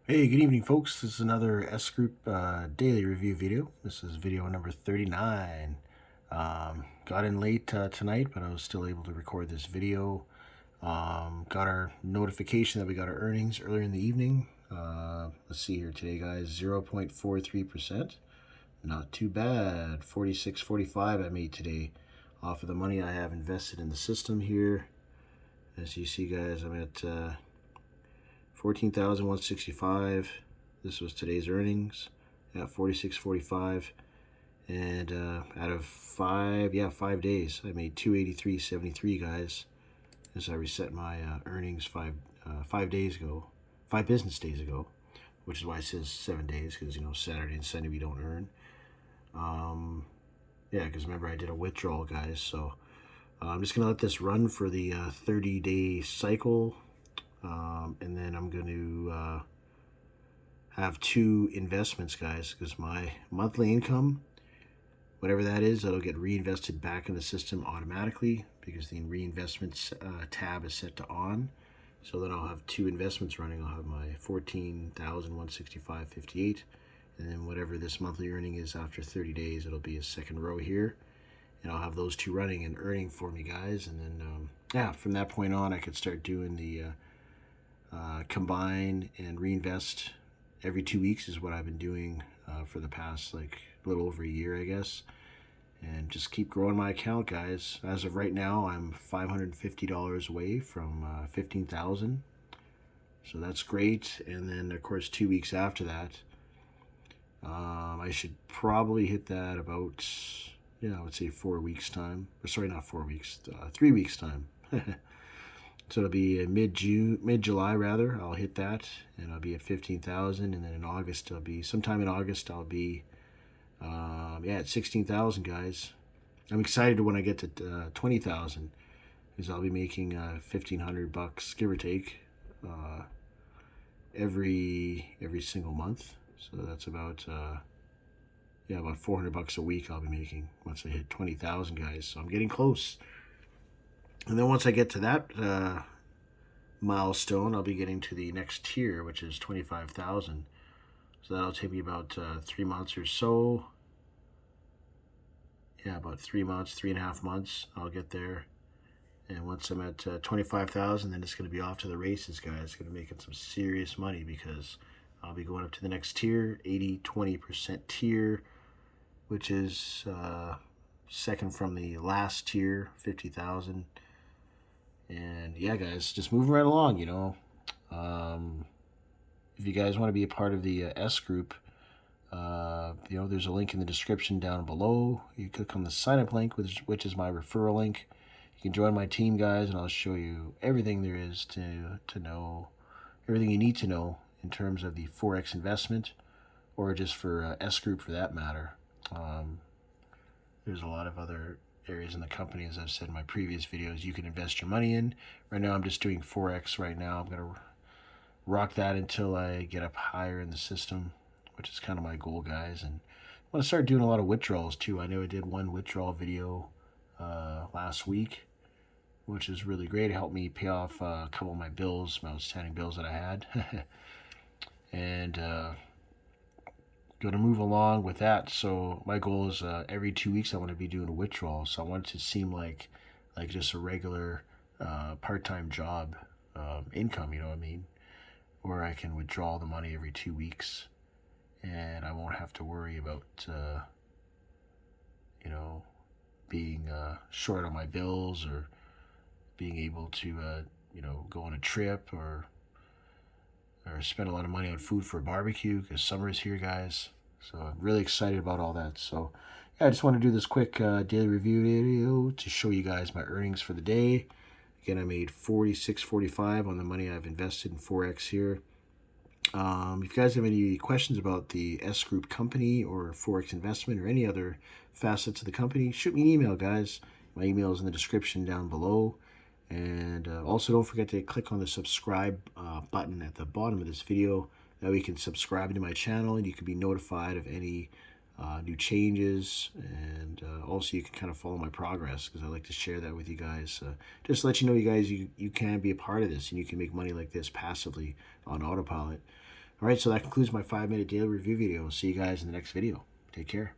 Hey, good evening, folks. This is another S Group daily review video. This is video number 39. Got in late tonight, but I was still able to record this video. Got our notification that we got our earnings earlier in the evening. Let's see here today, guys. 0.43%. Not too bad. 46.45 I made today off of the money I have invested in the system here. As you see, guys, I'm at 14,165. This was today's earnings at 46.45, and out of 5 days, I made 283.73, guys. As I reset my earnings 5 days ago, 5 business days ago, which is why it says 7 days, because Saturday and Sunday we don't earn. Yeah, because remember I did a withdrawal, guys. So I'm just gonna let this run for the 30-day cycle. And then I'm going to have 2 investments, guys, because my monthly income, whatever that is, that'll get reinvested back in the system automatically because the reinvestments tab is set to on. So then I'll have 2 investments running. I'll have my 14,165.58, and then whatever this monthly earning is after 30 days, it'll be a second row here. And I'll have those 2 running and earning for me, guys. And then, yeah, from that point on, I could start doing the combine and reinvest every 2 weeks is what I've been doing for the past a little over a year, I guess, and just keep growing my account, guys. As of right now, I'm $550 away from 15,000, so that's great. And then of course 2 weeks after that, I should probably hit that about, I would say 4 weeks time, or sorry, not 4 weeks, 3 weeks time. So it'll be mid-July rather. I'll hit that, and I'll be at 15,000. And then in August, sometime in August, I'll be, at 16,000, guys. I'm excited to when I get to 20,000, because I'll be making $1,500 give or take every single month. So that's about about $400 a week I'll be making once I hit 20,000, guys. So I'm getting close. And then once I get to that milestone, I'll be getting to the next tier, which is 25,000. So that'll take me about 3 months or so. Yeah, about 3 months, 3.5 months, I'll get there. And once I'm at 25,000, then it's going to be off to the races, guys. It's going to be making some serious money because I'll be going up to the next tier, 80-20% tier, which is second from the last tier, 50,000. And yeah, guys, just moving right along, If you guys want to be a part of the S group, there's a link in the description down below. You click on the sign up link, which is my referral link. You can join my team, guys, and I'll show you everything there is to know, everything you need to know in terms of the Forex investment, or just for S group for that matter. There's a lot of other areas in the company, as I've said in my previous videos, you can invest your money in. Right now I'm just doing Forex right now. I'm going to rock that until I get up higher in the system, which is kind of my goal, guys. And I want to start doing a lot of withdrawals too. I know I did one withdrawal video last week, which is really great. It helped me pay off a couple of my bills, my outstanding bills that I had. And going to move along with that. So my goal is every 2 weeks I want to be doing a withdrawal. So I want it to seem like just a regular part-time job income, you know what I mean? Where I can withdraw the money every 2 weeks, and I won't have to worry about being short on my bills, or being able to go on a trip, or spend a lot of money on food for a barbecue, because summer is here, guys. So I'm really excited about all that. So yeah, I just want to do this quick daily review video to show you guys my earnings for the day. Again, I made $46.45 on the money I've invested in Forex here. If you guys have any questions about the S Group company or Forex investment or any other facets of the company, shoot me an email, guys. My email is in the description down below. And also don't forget to click on the subscribe button at the bottom of this video. That way you can subscribe to my channel and you can be notified of any new changes. And also you can kind of follow my progress, because I like to share that with you guys. Just to let you know, you guys, you can be a part of this, and you can make money like this passively on autopilot. All right, so that concludes my 5-minute daily review video. We'll see you guys in the next video. Take care.